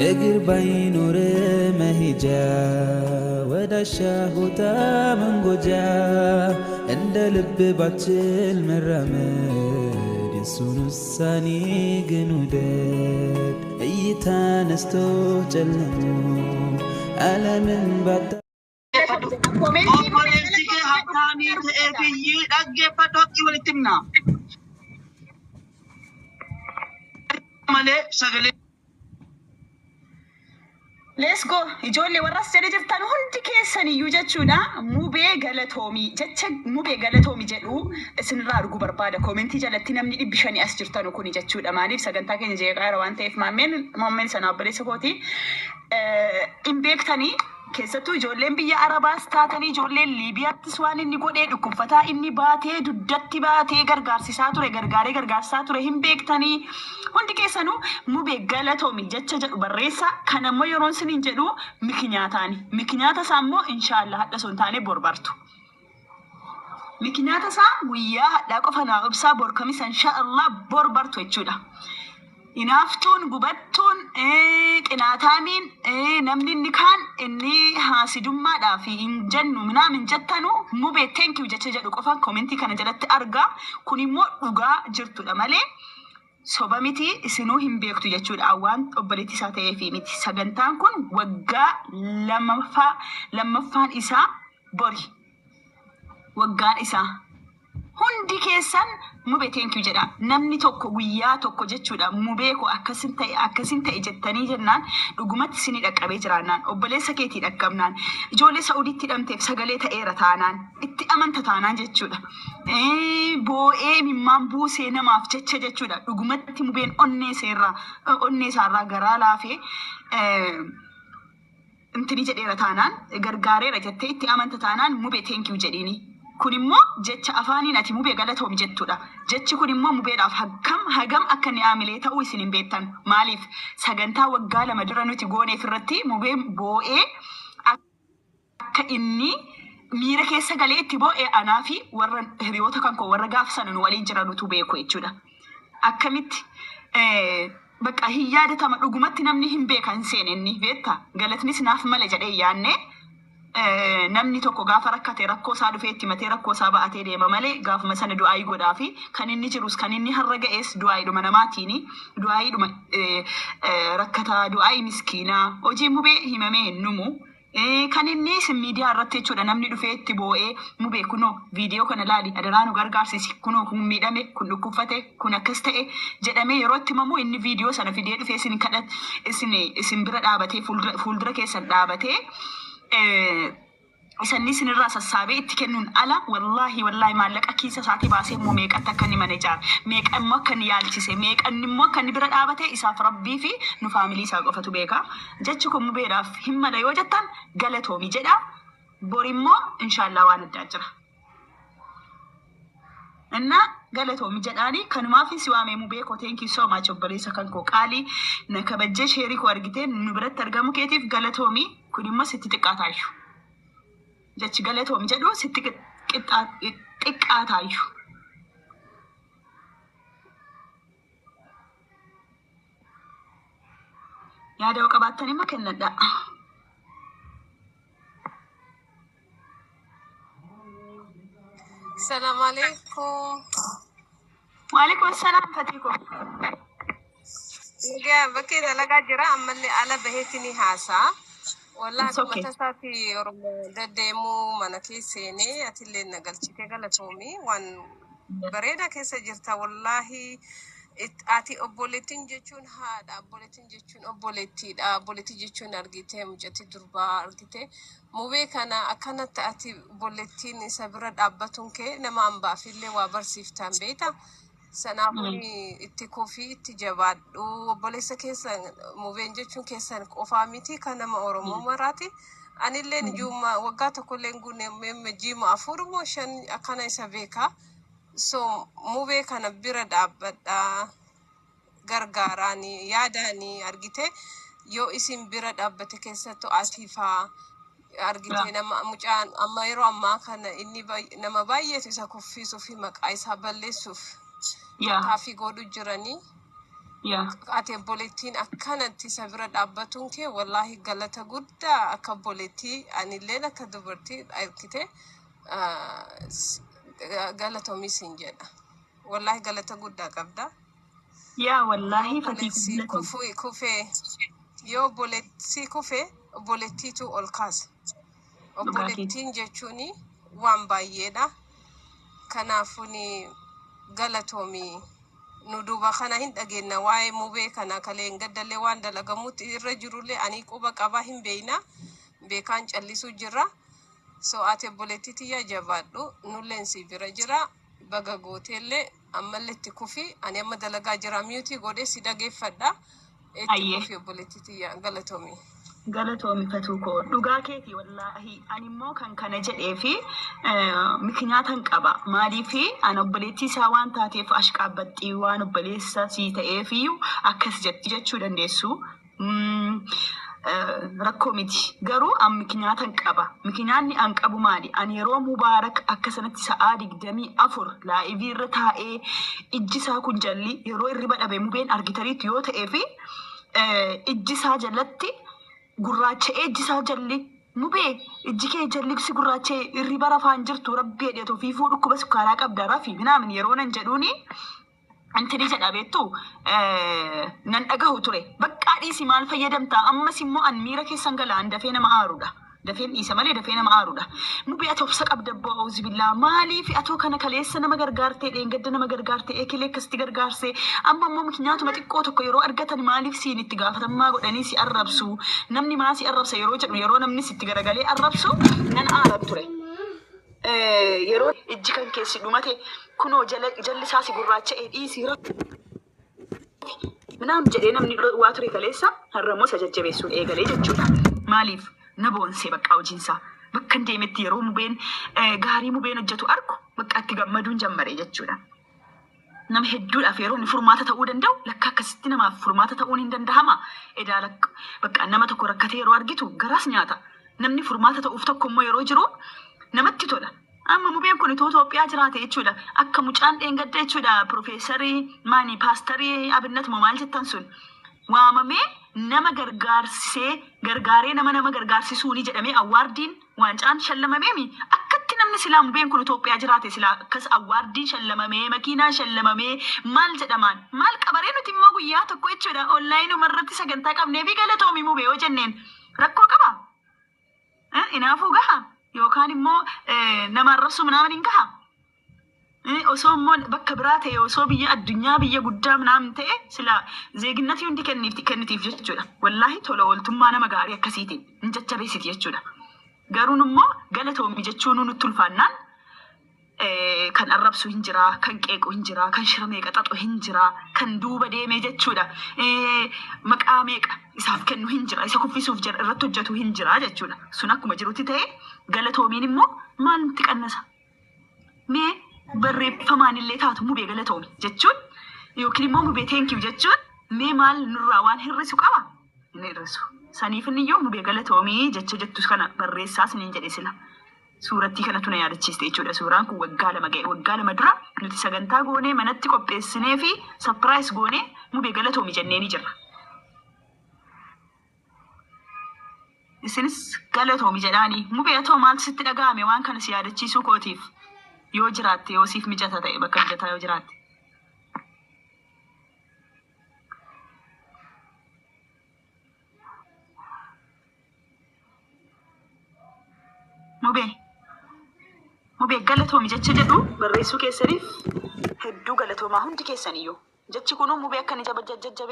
እግር ባይኖር መሄጃ ወዳሻሁታ መንጎጃ እንደ ልብ ባችል መራመድ የሱን ውሳኔ ግን ውደድ እይታ ነስቶ ጨለሙ ዓለምን ባታ Let's go. Ijoollee warra as jedhe jirtan hundi keessaniyyuu jechuudha. Mubee galatoomii jecha mubee galatoomii jedhu isinirraa arguu barbaada. Koomentii jalatti namni 500 as jirtan kuni jechuudha. Maaliif sagantaa keenya jeeqaa waan ta'eef maammeen sana obboleessa kooti. Hin beektanii keessattuu ijoolleen biyya Arabaas taatanii ijoolleen Liibiyaattis waan inni godhee dhukkubsataa inni baatee duddatti baatee gargaarsisaa ture gargaarsisaa ture hin beektanii hundi keessanuu mubee galatoomii jecha jedhu barreessa kan ammoo yeroon siniin jedhu mikinyaata isaa immoo inshaallah hadha sun taanee borbartu. Mikinyaata isaa guyyaa hadhaa qofa naa ibsaa borkamis inshaallah borbartu jechuudha. Inaaftuun gubattuun qinaataamiin namni inni kaan inni haasidummaadhaa fi hin jennu minaamin jettanu mubee thank you jecha jedhu qofa koomentii kana jalatti argaa kun immoo dhugaa jirtudha malee soba miti isinuu hin beektu jechuudha waan obboleetti isaa ta'eefi miti sagantaan kun waggaa lammaffaan isaa bori waggaan isaa hundi keessan mubee thank you jedha namni tokko guyyaa tokko jechuudha mubee ko akkasin ta'e jettanii jennaan dhugumatti isinii dhaqqabee jiraannaan obboleessa keetii dhaqqabnaan ijoollee Saa'udiitti hidhamteef sagalee ta'eera taanaan itti amanta taanaan jechuudha boo'ee mimmaan buusee namaaf jecha jechuudha dhugumatti mubeen onnee isaarraa garaa laafee intini jedheera taanaan gargaareera jettee itti amanta taanaan mubee thank you jedhiini. Kun immoo jecha afaaniin ati mubee galatoomi jettudha. Jechi kun immoo mubeedhaaf hagam akka ni aamilee ta'uu isin hin beektan. Maaliif sagantaa waggaa 2 dura nuti gooneef irratti mubeen boo'ee akka inni miira keessa galee itti boo'ee anaa fi warra hiriyoota kan koo warra gaafsan nu waliin jiranutu beeku jechuudha. Akkamitti bakka hin yaadatama dhugumatti namni hin beekan seenenni beekta galatnis naaf mala jedhee yaanne. Namni tokko gaafa rakkate rakkoo isaa dhufee itti matee rakkoo isaa ba'atee deema malee gaafuma sana du'aayii godhaa fi kan inni jirus kan inni har'a ga'es du'aayiidhuma namaatiini du'aayiidhuma rakkataa du'aayii miskiinaa hojii mubee himamee hin numu kan inni miidiyaa irratti jechuudha namni dhufee itti boo'ee mubee kunoo viidiyoo kana laali adaraa nu gargaarsiisi kunoo kun miidhame kun dhukkubfate kun akkas ta'e jedhamee yeroo itti himamu inni viidiyoo sana fidee dhufee isin bira dhaabatee fuuldura keessan dhaabatee. Isanni sinirraa sassaabee itti kennuun ala wallaahi maallaqa kiisa isaatii baasee immoo meeqatti akka inni mana ijaare meeqa immoo akka inni yaalchise meeqa immoo akka inni bira dhaabate isaaf rabbii fi nu faamilii isaa qofatu beeka jechi kun mubeedhaaf hin mala yoo jettan galatoomi jedha bor immoo inshaallah waan addaa jira. Inna galatoomi jedhaanii kanumaaf si waamee mubee ko thank you so much obboleessa kan koo qaalii na kabajjee sheerii koo argitee nu biratti argamu keetiif galatoomi kun immoo sitti xiqqaataayu. Jechi galatoomi jedhu sitti xiqqaataayu. Yaada yoo qabaattan immoo kennadha. Assalamu alaikum. Waalaikum assalam Fatiko. Egaa bakka dalagaa jira ammallee ala baheetini haasaa. Wallahi kuma tasaati Oromoo deddeemuu mana keesseenii atillee nagalchitee galatoomi waan bareeda keessa jirta wallahi ati obboleettiin jechuun haadha obboleettiin jechuun obboleettiidha obboleettii jechuun argitee mucatti durbaa argitee mubee kana akkanatti ati obboleettiin isa bira dhaabbatuun kee nama hambaafillee waa barsiiftan beekta. Sanaafuu itti kofii itti jabaadhu obboleessa keessan mubeen jechuun keessan qofaa miti kan nama Oromoo maraati. Anillee ijoomma waggaa tokkollee guunnee jiima 4 moo 5 akkana isa beeka. So mubee kana bira dhaabbadha gargaaraanii yaadaanii argite yoo isin bira dhaabbate keessattuu asiifaa argite nama mucaan amma yeroo ammaa kana inni nama baay'eetu isa kuffisuuf maqaa isaa balleessuuf taafii godhu jiranii ati obboleettiin akkanatti sabira dhaabbattuun kee wallaahi galata guddaa akka obboleettii anilleen akka dubartii arkite galatoomii siin jedha. Wallaahi galata guddaa qabda. Yaa wallaahi Obboleettii kufee yoo obboleettii kufee obboleettiitu ol kaasa. Obboleettiin jechuun waan baay'eedha. Kanaafuu galatoomii nu duuba kana hin dhageenna waa'ee mubee kana kaleen gaddallee waan dalagamutti irra jirullee ani quba qabaa hin beeyna beekaan callisuu jirra. So ati obboleettii tiyya jabaadhu nulleen si bira jira baga gooteellee ammallee itti kufi ani amma dalagaa jira miyuutii godhee si dhageeffadha. Itti kufi obboleettii tiyya galatoomii. Galatoomii fatuukoo dhugaa keetii wallaahi ani immoo kan kana jedhee fi miknyaatan qaba maaliif ani obboleettii isaa waan taateef ashqaabbaxxii waan obboleessa sii ta'eef akkas jechuu dandeessu. Rakkoo miti garuu an miknyaatan qaba miknyaanni an qabu maali ani yeroo mubaarak akkasanatti sa'aa 24 laayivii irra taa'ee ijjisaa kun jalli yeroo irriba dhabe mubeen argitaniitu yoo ta'eef ijjisaa jalatti gurraacha ejjisaa jalli mubee ijji kee jalli gurraacha irriba rafaan jirtu rabbi hedheetu fiifuu dhukkuba sukkaaraa qabda rafi minaamin yeroo nan jedhuuni antini jedha beektu nan dhagahu ture bakka dhiisi maal fayyadamta ammas immoo an miira keessan galaan dafee nama aaruudha dafeen dhiisa malee dafee nama aaruudha mubee ati obsa qabda ba'uuzi billaa maaliif atoo kana kaleessa nama gargaartee dheengadda nama gargaartee eekilee akkasitti gargaarsee amma immoo miknyaatuma xiqqoo tokko yeroo argatan maaliif siin itti gaafatammaa godhanii si arrabsu namni maa si arrabsa yeroo jedhu yeroo namni sitti garagalee arrabsu nan aarab ture yeroo ijji kan keessi dhumate kunoo jallisaa si gurraacha dhiisii minaan jedhee namni waa ture kaleessa harramoo isa jajjabeessuun eegalee jechuudha maaliif na boonsee bakka hojiinsaa bakka hin deemetti yeroo mubeen gaarii mubeen hojjetu argu bakka itti gammaduun jammare jechuudha. Nama hedduudhaaf yeroo inni furmaata ta'uu danda'u lakka akkasitti namaaf furmaata ta'uun hin danda'ama. Edaa lakka bakka nama tokko rakkatee yeroo argitu garaas nyaata. Namni furmaata ta'uuf tokko immoo yeroo jiru namatti tola. Amma mubeen kun Itoophiyaa jiraate jechuudha. Akka mucaan dheengadda jechuudha. Profeesarii maani paastarii Abinnat moo maal jettan sun waamamee nama gargaaree nama gargaarsisuuni jedhamee awwaardiin waancaan shallamamee akkatti namni silaa mubeen kun Itoophiyaa jiraate silaa akkas awwaardiin shallamamee makiinaan shallamamee maal jedhamaan maal qabaree nuti immoo guyyaa tokko jechuudha onlaayinii umarratti sagantaa qabnee fi galatoomii mubee yoo jenneen rakkoo qaba. Inaafuu gaha yookaan immoo nama arrabsu minaamin hin gaha. Osoo immoo bakka biraa ta'e osoo biyya addunyaa biyya guddaa minaamin ta'e sila zeeginnati hundi kennitiif jechuudha. Wallaahi tola ooltummaa nama gaarii akkasiitiin hin jajjabeessiti jechuudha. Garuun immoo galatoomii jechuun nutti ulfaannaan kan arrabsu hin jira, kan qeequ hin jira, kan shira meeqa xaxu hin jira, kan duuba deemee jechuudha. Maqaa meeqa isaaf kennu hin jira, isa kuffisuuf irratti hojjetu hin jira jechuudha. Sun akkuma jirutti ta'e galatoomiin immoo maal nutti qannasa? Mee barreeffamaan illee taatu mubee galatoomi jechuun yookiin immoo mubee teenkiw jechuun mee maal nurraa waan hir'isu qaba? Hin hir'isu. Saniif inni iyyuu mubee galatoomii jettu kana barreessaa siniin jedhe sila. Suurattii kanatu na yaadachiiste jechuudha. Suuraan kun waggaa 2 ga'e. Waggaa 2 dura nuti sagantaa goonee manatti qopheessinee fi sapiraayis goonee mubee galatoomii jennee ni jirra. Isinis galatoomii jedhaanii mubee atoo maal sitti dhaga'ame waan kana si yaadachiisuu kootiif yoo jiraatte yoo siif mijata ta'e bakka mijataa yoo jiraatte. Mubee galatoomi jecha jedhu barreessuu keessaniif hedduu galatoomaa hundi keessaniyyuu jechi kunuu mubee akka ni jajjabe